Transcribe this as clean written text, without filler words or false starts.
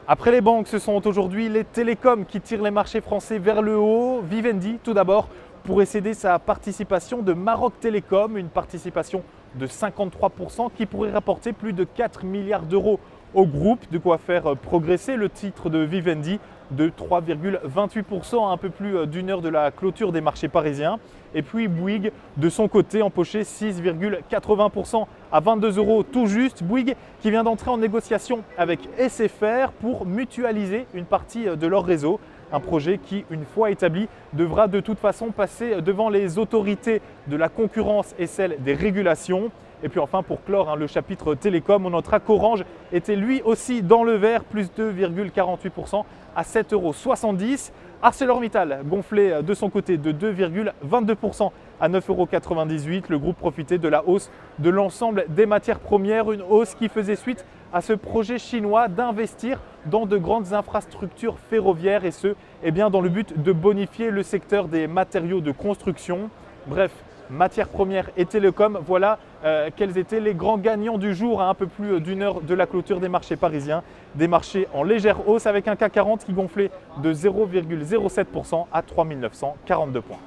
Après les banques, ce sont aujourd'hui les télécoms qui tirent les marchés français vers le haut. Vivendi, tout d'abord, pourrait céder sa participation de Maroc Télécom, une participation de 53% qui pourrait rapporter plus de 4 milliards d'euros au groupe, de quoi faire progresser le titre de Vivendi de 3,28% à un peu plus d'une heure de la clôture des marchés parisiens. Et puis Bouygues, de son côté, empoché 6,80% à 22 euros tout juste. Bouygues qui vient d'entrer en négociation avec SFR pour mutualiser une partie de leur réseau. Un projet qui, une fois établi, devra de toute façon passer devant les autorités de la concurrence et celles des régulations. Et puis enfin, pour clore le chapitre télécom, on notera qu'Orange était lui aussi dans le vert, plus 2,48% à 7,70 €. ArcelorMittal gonflé de son côté de 2,22% à 9,98 €. Le groupe profitait de la hausse de l'ensemble des matières premières, une hausse qui faisait suite à ce projet chinois d'investir dans de grandes infrastructures ferroviaires et ce, dans le but de bonifier le secteur des matériaux de construction. Bref, matières premières et télécom, voilà quels étaient les grands gagnants du jour à un peu plus d'une heure de la clôture des marchés parisiens. Des marchés en légère hausse avec un CAC 40 qui gonflait de 0,07% à 3 942 points.